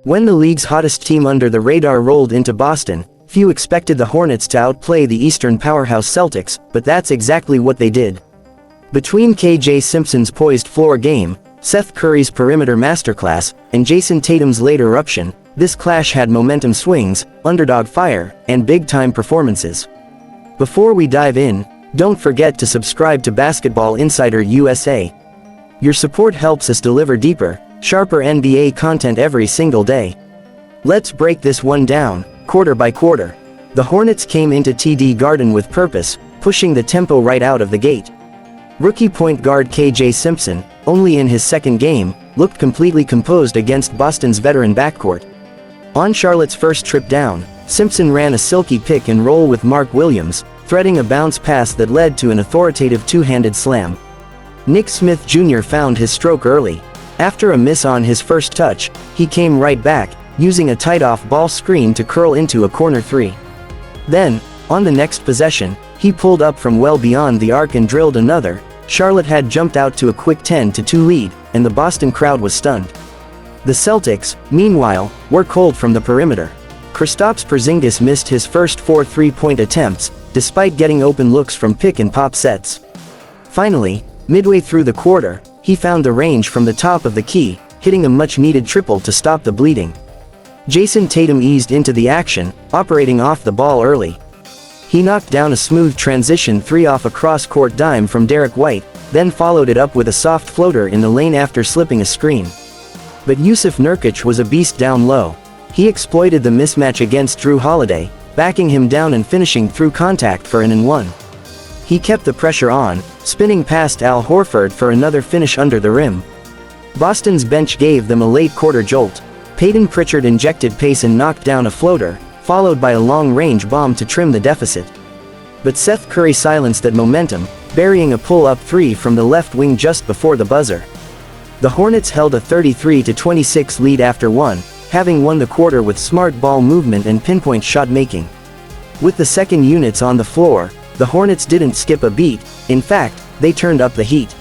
When the league's hottest team under the radar rolled into Boston, few expected the Hornets to outplay the Eastern powerhouse Celtics, but that's exactly what they did. Between KJ Simpson's poised floor game, Seth Curry's perimeter masterclass, and Jayson Tatum's late eruption, this clash had momentum swings, underdog fire, and big-time performances. Before we dive in, don't forget to subscribe to Basketball Insider USA. Your support helps us deliver deeper, sharper NBA content every single day. Let's break this one down, quarter by quarter. The Hornets came into TD Garden with purpose, pushing the tempo right out of the gate. Rookie point guard KJ Simpson, only in his second game, looked completely composed against Boston's veteran backcourt. On Charlotte's first trip down, Simpson ran a silky pick and roll with Mark Williams, threading a bounce pass that led to an authoritative two-handed slam. Nick Smith Jr. found his stroke early. After a miss on his first touch, he came right back, using a tight off-ball screen to curl into a corner three. Then, on the next possession, he pulled up from well beyond the arc and drilled another. Charlotte had jumped out to a quick 10-2 lead, and the Boston crowd was stunned. The Celtics, meanwhile, were cold from the perimeter. Kristaps Porzingis missed his first 4 three-point attempts, despite getting open looks from pick-and-pop sets. Finally, midway through the quarter, he found the range from the top of the key, hitting a much-needed triple to stop the bleeding. Jayson Tatum eased into the action, operating off the ball early. He knocked down a smooth transition three off a cross-court dime from Derrick White, then followed it up with a soft floater in the lane after slipping a screen. But Jusuf Nurkić was a beast down low. He exploited the mismatch against Jrue Holiday, backing him down and finishing through contact for an and one. He kept the pressure on, spinning past Al Horford for another finish under the rim. Boston's bench gave them a late quarter jolt. Peyton Pritchard injected pace and knocked down a floater, followed by a long-range bomb to trim the deficit. But Seth Curry silenced that momentum, burying a pull-up three from the left wing just before the buzzer. The Hornets held a 33-26 lead after one, having won the quarter with smart ball movement and pinpoint shot making. With the second units on the floor, the Hornets didn't skip a beat. In fact, they turned up the heat.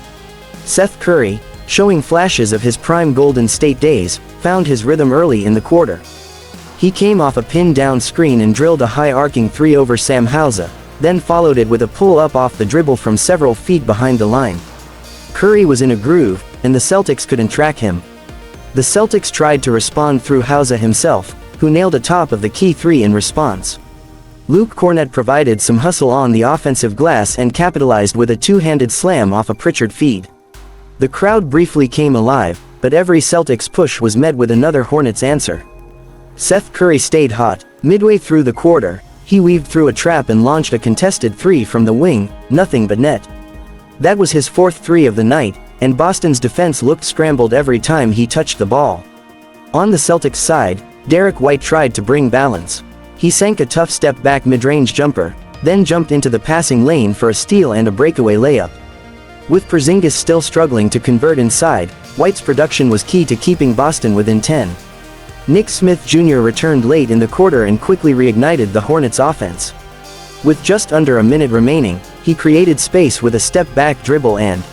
Seth Curry, showing flashes of his prime Golden State days, found his rhythm early in the quarter. He came off a pin-down screen and drilled a high-arcing three over Sam Hauser, then followed it with a pull-up off the dribble from several feet behind the line. Curry was in a groove, and the Celtics couldn't track him. The Celtics tried to respond through Hauser himself, who nailed a top of the key three in response. Luke Kornet provided some hustle on the offensive glass and capitalized with a two-handed slam off a Pritchard feed. The crowd briefly came alive, but every Celtics push was met with another Hornets answer. Seth Curry stayed hot. Midway through the quarter, he weaved through a trap and launched a contested three from the wing, nothing but net. That was his fourth three of the night, and Boston's defense looked scrambled every time he touched the ball. On the Celtics side, Derrick White tried to bring balance. He sank a tough step-back mid-range jumper, then jumped into the passing lane for a steal and a breakaway layup. With Porzingis still struggling to convert inside, White's production was key to keeping Boston within 10. Nick Smith Jr. returned late in the quarter and quickly reignited the Hornets' offense. With just under a minute remaining, he created space with a step-back dribble and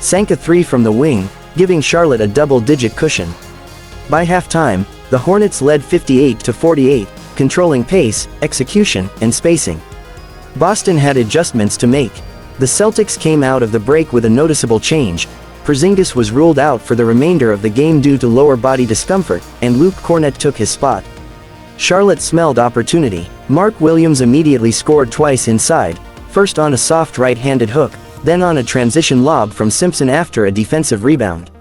sank a three from the wing, giving Charlotte a double-digit cushion. By halftime, the Hornets led 58-48, controlling pace, execution, and spacing. Boston had adjustments to make. The Celtics came out of the break with a noticeable change. Porzingis was ruled out for the remainder of the game due to lower body discomfort, and Luke Kornet took his spot. Charlotte smelled opportunity. Mark Williams immediately scored twice inside, first on a soft right-handed hook, then on a transition lob from Simpson after a defensive rebound.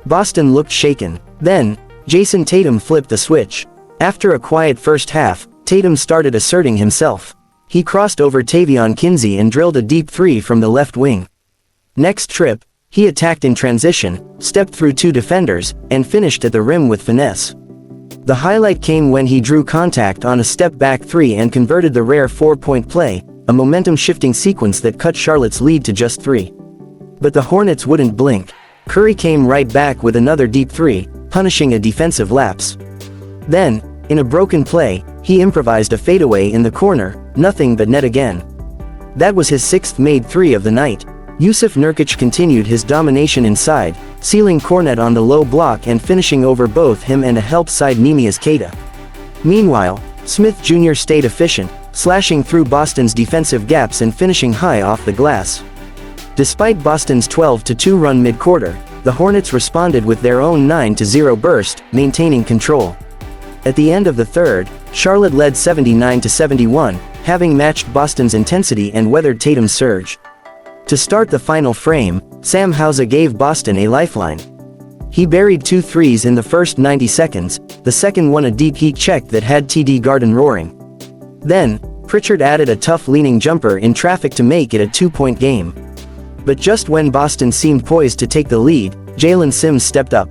Boston looked shaken. Then, Jayson Tatum flipped the switch. After a quiet first half, Tatum started asserting himself. He crossed over Tavion Kinsey and drilled a deep three from the left wing. Next trip, he attacked in transition, stepped through two defenders, and finished at the rim with finesse. The highlight came when he drew contact on a step-back three and converted the rare four-point play, a momentum-shifting sequence that cut Charlotte's lead to just 3. But the Hornets wouldn't blink. Curry came right back with another deep three, punishing a defensive lapse. Then, in a broken play, he improvised a fadeaway in the corner, nothing but net again. That was his 6th made three of the night. Jusuf Nurkić continued his domination inside, sealing Kornet on the low block and finishing over both him and a help side Nurkić. Meanwhile, Smith Jr. stayed efficient, slashing through Boston's defensive gaps and finishing high off the glass. Despite Boston's 12-2 run mid-quarter, the Hornets responded with their own 9-0 burst, maintaining control. At the end of the third, Charlotte led 79-71, having matched Boston's intensity and weathered Tatum's surge. To start the final frame, Sam Hauser gave Boston a lifeline. He buried 2 threes in the first 90 seconds, the second one a deep heat check that had TD Garden roaring. Then, Pritchard added a tough leaning jumper in traffic to make it a 2-point game. But just when Boston seemed poised to take the lead, Jaylen Sims stepped up.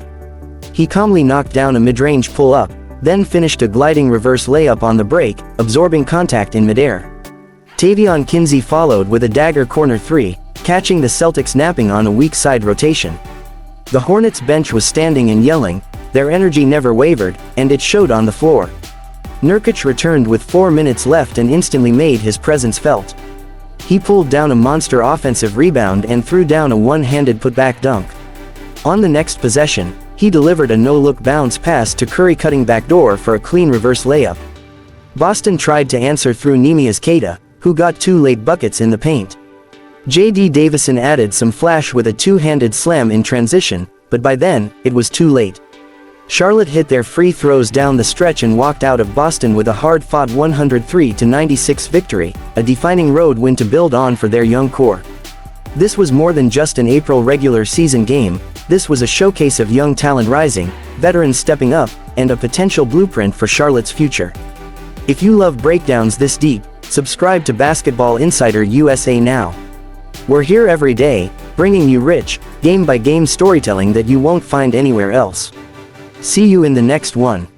He calmly knocked down a mid-range pull-up, then finished a gliding reverse layup on the break, absorbing contact in midair. Tavion Kinsey followed with a dagger corner 3, catching the Celtics napping on a weak side rotation. The Hornets bench was standing and yelling, their energy never wavered, and it showed on the floor. Nurkić returned with 4 minutes left and instantly made his presence felt. He pulled down a monster offensive rebound and threw down a one-handed putback dunk. On the next possession, he delivered a no-look bounce pass to Curry cutting backdoor for a clean reverse layup. Boston tried to answer through Nurkić, who got 2 late buckets in the paint. J.D. Davison added some flash with a 2-handed slam in transition, but by then, it was too late. Charlotte hit their free throws down the stretch and walked out of Boston with a hard-fought 103-96 victory, a defining road win to build on for their young core. This was more than just an April regular season game, this was a showcase of young talent rising, veterans stepping up, and a potential blueprint for Charlotte's future. If you love breakdowns this deep, subscribe to Basketball Insider USA now. We're here every day, bringing you rich, game-by-game storytelling that you won't find anywhere else. See you in the next one.